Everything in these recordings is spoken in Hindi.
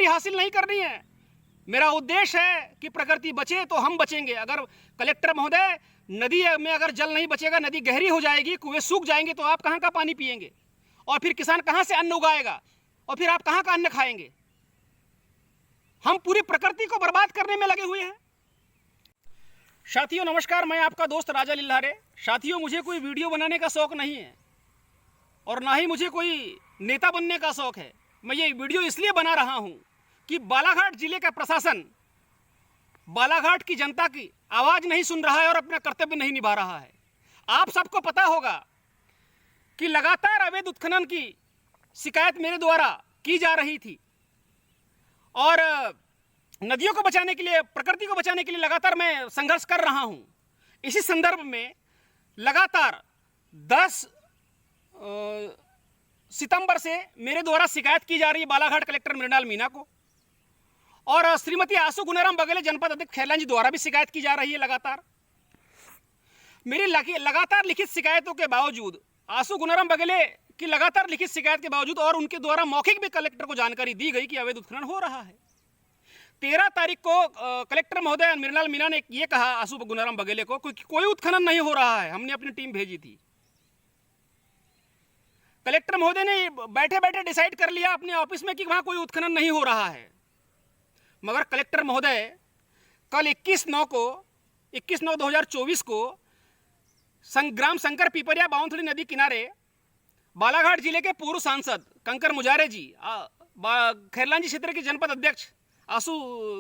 प्रॉपर्टी हासिल नहीं करनी है। मेरा उद्देश्य है कि प्रकृति बचे तो हम बचेंगे। अगर कलेक्टर महोदय, नदी में अगर जल नहीं बचेगा, नदी गहरी हो जाएगी, कुएं सूख जाएंगे, तो आप कहाँ का पानी पिएंगे? और फिर किसान कहाँ से अन्न उगाएगा? और फिर आप कहाँ का अन्न खाएंगे? हम पूरी प्रकृति को बर्बाद करने में लगे हुए हैं। साथियों नमस्कार, मैं आपका दोस्त राजा लिल्हारे। साथियों, मुझे कोई वीडियो बनाने का शौक नहीं है और ना ही मुझे कोई नेता बनने का शौक है। मैं ये वीडियो इसलिए बना रहा हूँ कि बालाघाट जिले का प्रशासन बालाघाट की जनता की आवाज़ नहीं सुन रहा है और अपना कर्तव्य नहीं निभा रहा है। आप सबको पता होगा कि लगातार अवैध उत्खनन की शिकायत मेरे द्वारा की जा रही थी और नदियों को बचाने के लिए, प्रकृति को बचाने के लिए लगातार मैं संघर्ष कर रहा हूं। इसी संदर्भ में लगातार 10 सितंबर से मेरे द्वारा शिकायत की जा रही है बालाघाट कलेक्टर मृणाल मीणा को, और श्रीमती आशु गुनाराम बघेले जनपद अध्यक्ष खैरलान जी द्वारा भी शिकायत की जा रही है। लगातार मेरी लगातार लिखित शिकायतों के बावजूद, आशु गुनाराम बघेले की लगातार लिखित शिकायत के बावजूद और उनके द्वारा मौखिक भी कलेक्टर को जानकारी दी गई कि अवैध उत्खनन हो रहा है। 13 तारीख को कलेक्टर महोदय मृणाल मीणा ने ये कहा आशु गुनाराम बघेले को, कोई उत्खनन नहीं हो रहा है, हमने अपनी टीम भेजी थी। कलेक्टर महोदय ने बैठे बैठे डिसाइड कर लिया अपने ऑफिस में कि वहां कोई उत्खनन नहीं हो रहा है। मगर कलेक्टर महोदय कल 21/9/2024 को ग्राम शंकर पिपरिया बावनथड़ी नदी किनारे बालाघाट जिले के पूर्व सांसद कंकर मुजारे जी, खैरलान जी क्षेत्र के जनपद अध्यक्ष आशु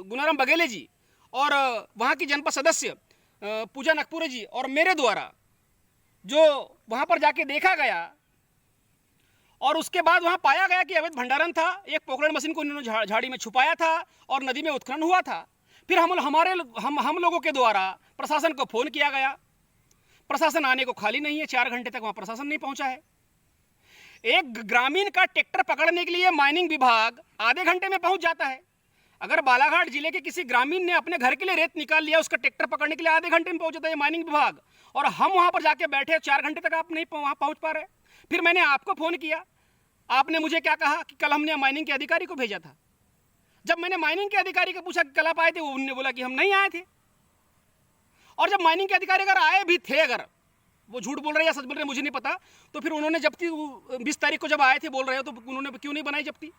गुनाराम बघेले जी और वहाँ की जनपद सदस्य पूजा नकपुरे जी और मेरे द्वारा जो वहाँ पर जाके देखा गया और उसके बाद वहाँ पाया गया कि अवैध भंडारण था। एक पोखरण मशीन को उन्होंने झाड़ी में छुपाया था और नदी में उत्खनन हुआ था। फिर हम लोगों के द्वारा प्रशासन को फोन किया गया। प्रशासन आने को खाली नहीं है, 4 घंटे तक वहाँ प्रशासन नहीं पहुँचा है। एक ग्रामीण का ट्रैक्टर पकड़ने के लिए माइनिंग विभाग आधे घंटे में पहुँच जाता है। अगर बालाघाट जिले के किसी ग्रामीण ने अपने घर के लिए रेत निकाल लिया, उसका ट्रैक्टर पकड़ने के लिए आधे घंटे में पहुँच जाता है माइनिंग विभाग, और हम वहाँ पर जाके बैठे 4 घंटे तक आप नहीं वहाँ पहुँच पा रहे। फिर मैंने आपको फ़ोन किया, आपने मुझे क्या कहा कि कल हमने माइनिंग के अधिकारी को भेजा था। जब मैंने माइनिंग के अधिकारी को पूछा कि कल आप आए थे, उन्होंने बोला कि हम नहीं आए थे। और जब माइनिंग के अधिकारी अगर आए भी थे, अगर वो झूठ बोल रहे या सच बोल रहे मुझे नहीं पता, तो फिर उन्होंने जब्ती 20 तारीख को जब आए थे बोल रहे हो, तो उन्होंने क्यों नहीं बनाई जब्ती?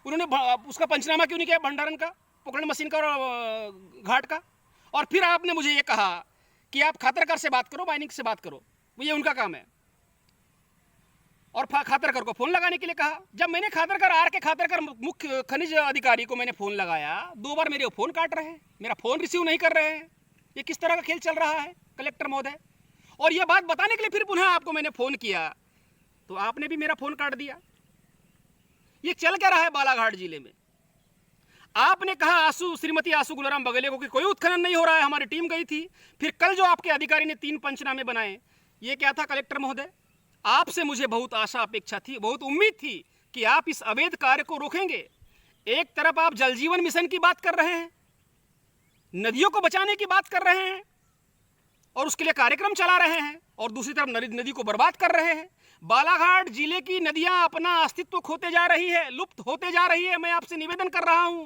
उन्होंने उसका पंचनामा क्यों नहीं किया भंडारण का, पोखरण मशीन का और घाट का? और फिर आपने मुझे ये कहा कि आप खातरकर से बात करो, माइनिंग से बात करो, ये उनका काम है, और खातरकर को फ़ोन लगाने के लिए कहा। जब मैंने खातरकर मुख्य खनिज अधिकारी को मैंने फ़ोन लगाया, 2 बार मेरे फ़ोन काट रहे हैं, मेरा फ़ोन रिसीव नहीं कर रहे हैं। ये किस तरह का खेल चल रहा है कलेक्टर महोदय? और ये बात बताने के लिए फिर पुनः आपको मैंने फ़ोन किया तो आपने भी मेरा फ़ोन काट दिया। ये चल क्या रहा है बालाघाट जिले में? आपने कहा श्रीमती आशु गुनाराम बघेले को कि कोई उत्खनन नहीं हो रहा है, हमारी टीम गई थी। फिर कल जो आपके अधिकारी ने 3 पंचनामे बनाए, ये क्या था कलेक्टर महोदय? आपसे मुझे बहुत आशा अपेक्षा थी, बहुत उम्मीद थी कि आप इस अवैध कार्य को रोकेंगे। एक तरफ आप जल जीवन मिशन की बात कर रहे हैं, नदियों को बचाने की बात कर रहे हैं और उसके लिए कार्यक्रम चला रहे हैं, और दूसरी तरफ नदी को बर्बाद कर रहे हैं। बालाघाट जिले की नदियां अपना अस्तित्व खोते जा रही है, लुप्त होते जा रही है। मैं आपसे निवेदन कर रहा हूं,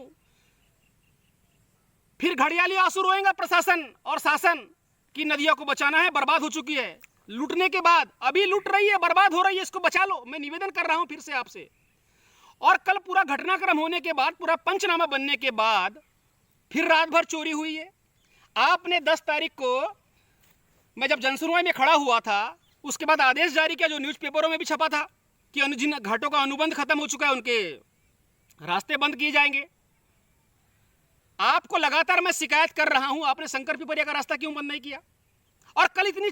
फिर घड़ियाली आंसू रोएगा प्रशासन और शासन की नदियों को बचाना है, बर्बाद हो चुकी है लूटने के बाद, अभी लूट रही है, बर्बाद हो रही है, इसको बचा लो। मैं निवेदन कर रहा हूं फिर से आपसे। और कल पूरा घटनाक्रम होने के बाद, पूरा पंचनामा बनने के बाद फिर रात भर चोरी हुई है। आपने 10 तारीख को, मैं जब जनसुनवाई में खड़ा हुआ था, उसके बाद आदेश जारी किया, जो न्यूज़पेपरों में भी छपा था कि जिन घाटों का अनुबंध खत्म हो चुका है उनके रास्ते बंद किए जाएंगे। आपको लगातार मैं शिकायत कर रहा हूं, आपने शंकर पिपरिया का रास्ता क्यों बंद नहीं किया? और कल इतनी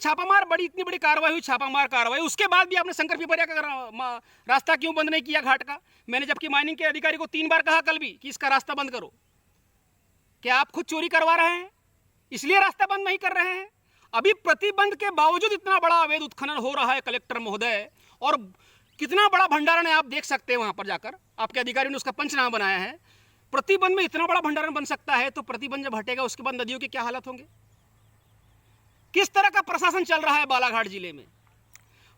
बड़ी कार्रवाई हुई, छापामार कार्रवाई, उसके बाद भी आपने शंकर पिपरिया का रास्ता क्यों बंद नहीं किया घाट का? मैंने जबकि माइनिंग के अधिकारी को 3 बार कहा कल भी कि इसका रास्ता बंद करो। क्या आप खुद चोरी करवा रहे हैं, इसलिए रास्ता बंद नहीं कर रहे हैं? अभी प्रतिबंध के बावजूद इतना बड़ा अवैध उत्खनन हो रहा है कलेक्टर महोदय, और कितना बड़ा भंडारण है आप देख सकते हैं। वहां पर जाकर आपके अधिकारी ने उसका पंचनामा बनाया है। प्रतिबंध में इतना बड़ा भंडारण बन सकता है, तो प्रतिबंध जब हटेगा उसके बाद नदियों की क्या हालत होंगे? किस तरह का प्रशासन चल रहा है बालाघाट जिले में?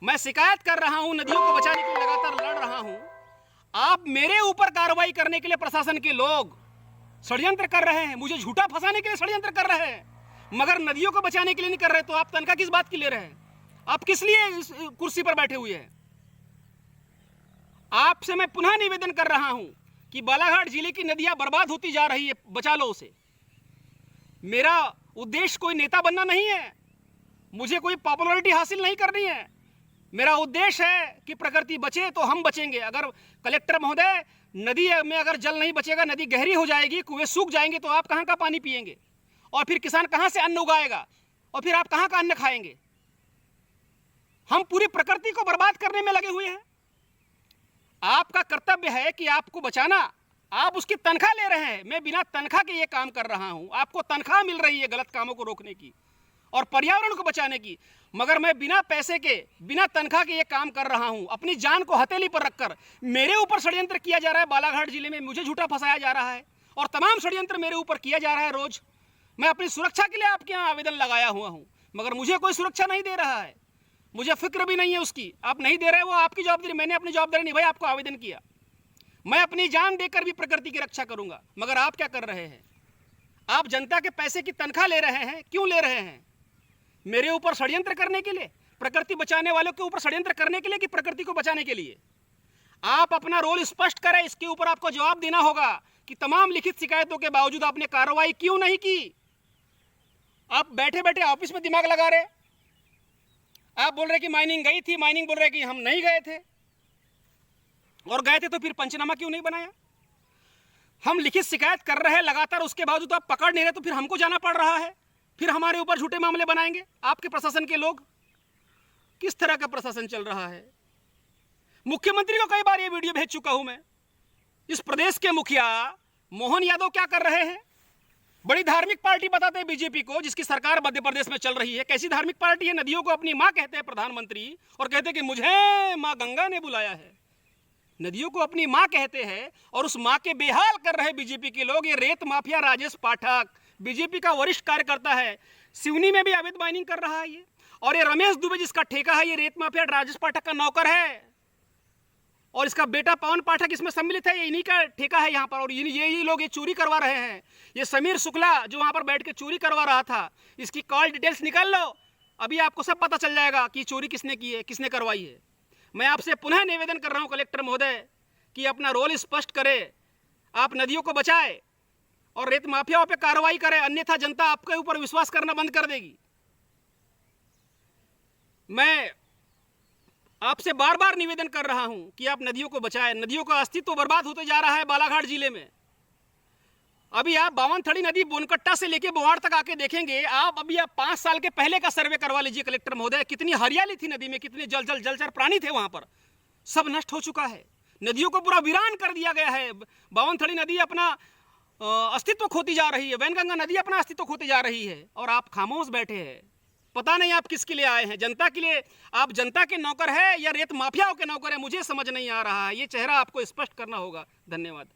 मैं शिकायत कर रहा हूं, नदियों को बचाने के लिए लगातार लड़ रहा हूं। आप मेरे ऊपर कार्रवाई करने के लिए प्रशासन के लोग षड्यंत्र कर रहे हैं, मुझे झूठा फंसाने के लिए षड्यंत्र कर रहे हैं, मगर नदियों को बचाने के लिए नहीं कर रहे। तो आप तनख्वाह किस बात की ले रहे हैं? आप किस लिए इस कुर्सी पर बैठे हुए हैं? आपसे मैं पुनः निवेदन कर रहा हूं कि बालाघाट जिले की नदियां बर्बाद होती जा रही है, बचा लो उसे। मेरा उद्देश्य कोई नेता बनना नहीं है, मुझे कोई पॉपुलैरिटी हासिल नहीं करनी है। मेरा उद्देश्य है कि प्रकृति बचे तो हम बचेंगे। अगर कलेक्टर महोदय, नदी में अगर जल नहीं बचेगा, नदी गहरी हो जाएगी, कुएं सूख जाएंगे, तो आप कहां का पानी पिएंगे? और फिर किसान कहां से अन्न उगाएगा? और फिर आप कहां का अन्न खाएंगे? हम पूरी प्रकृति को बर्बाद करने में लगे हुए हैं। आपका कर्तव्य है कि आपको बचाना, आप उसकी तनख्वाह ले रहे हैं। मैं बिना तनख्वाह के ये काम कर रहा हूं। आपको तनख्वाह मिल रही है गलत कामों को रोकने की और पर्यावरण को बचाने की, मगर मैं बिना पैसे के, बिना तनख्वाह के ये काम कर रहा हूं। अपनी जान को हथेली पर रखकर मेरे ऊपर षड्यंत्र किया जा रहा है। बालाघाट जिले में मुझे झूठा फंसाया जा रहा है और तमाम षड्यंत्र मेरे ऊपर किया जा रहा है रोज। मैं अपनी सुरक्षा के लिए आपके यहाँ आवेदन लगाया हुआ हूं, मगर मुझे कोई सुरक्षा नहीं दे रहा है, मुझे फिक्र भी नहीं है उसकी। आप नहीं दे रहे, वो आपकी जवाबदारी। मैंने अपनी जवाबदारी निभाई, आपको आवेदन किया। मैं अपनी जान देकर भी प्रकृति की रक्षा करूंगा, मगर आप क्या कर रहे हैं? आप जनता के पैसे की तनख्वाह ले रहे हैं। क्यों ले रहे हैं? मेरे ऊपर षड्यंत्र करने के लिए, प्रकृति बचाने वालों के ऊपर षड्यंत्र करने के लिए, कि प्रकृति को बचाने के लिए? आप अपना रोल स्पष्ट करें। इसके ऊपर आपको जवाब देना होगा कि तमाम लिखित शिकायतों के बावजूद आपने कार्रवाई क्यों नहीं की। आप बैठे बैठे ऑफिस में दिमाग लगा रहे। आप बोल रहे कि माइनिंग गई थी, माइनिंग बोल रहे कि हम नहीं गए थे, और गए थे तो फिर पंचनामा क्यों नहीं बनाया? हम लिखित शिकायत कर रहे हैं लगातार, उसके बावजूद आप पकड़ नहीं रहे, तो फिर हमको जाना पड़ रहा है। फिर हमारे ऊपर झूठे मामले बनाएंगे आपके प्रशासन के लोग। किस तरह का प्रशासन चल रहा है? मुख्यमंत्री को कई बार ये वीडियो भेज चुका हूं मैं। इस प्रदेश के मुखिया मोहन यादव क्या कर रहे हैं? बड़ी धार्मिक पार्टी बताते हैं बीजेपी को, जिसकी सरकार मध्य प्रदेश में चल रही है। कैसी धार्मिक पार्टी है? नदियों को अपनी मां कहते हैं प्रधानमंत्री, और कहते हैं कि मुझे मां गंगा ने बुलाया है। नदियों को अपनी मां कहते हैं और उस मां के बेहाल कर रहे बीजेपी के लोग। ये रेत माफिया राजेश पाठक बीजेपी का वरिष्ठ कार्यकर्ता है, सिवनी में भी अवैध माइनिंग कर रहा है ये। और ये रमेश दुबे जिसका ठेका है, ये रेत माफिया राजेश पाठक का नौकर है, और इसका बेटा पवन पाठक इसमें सम्मिलित है। ये इन्हीं का ठेका है यहाँ पर, और यही लोग ये चोरी करवा रहे हैं। ये समीर शुक्ला जो वहाँ पर बैठ के चोरी करवा रहा था, इसकी कॉल डिटेल्स निकाल लो, अभी आपको सब पता चल जाएगा कि चोरी किसने की है, किसने करवाई है। मैं आपसे पुनः निवेदन कर रहा हूँ कलेक्टर महोदय कि अपना रोल स्पष्ट करें, आप नदियों को बचाए और रेत माफियाओं पे कार्रवाई करें, अन्यथा जनता आपके ऊपर विश्वास करना बंद कर देगी। मैं आपसे बार बार निवेदन कर रहा हूं कि आप नदियों को बचाएं। नदियों का अस्तित्व बर्बाद होते जा रहा है बालाघाट जिले में। अभी आप बावनथड़ी नदी बोनकट्टा से लेके बोवाड़ तक आके देखेंगे आप। अभी आप 5 साल के पहले का सर्वे करवा लीजिए कलेक्टर महोदय, कितनी हरियाली थी नदी में, कितने जलचर प्राणी थे वहां पर। सब नष्ट हो चुका है, नदियों को पूरा वीरान कर दिया गया है। बावनथड़ी नदी अपना अस्तित्व खोती जा रही है, वैनगंगा नदी अपना अस्तित्व खोती जा रही है, और आप खामोश बैठे हैं। पता नहीं आप किसके लिए आए हैं? जनता के लिए? आप जनता के नौकर है या रेत माफियाओं के नौकर है? मुझे समझ नहीं आ रहा है। ये चेहरा आपको स्पष्ट करना होगा। धन्यवाद।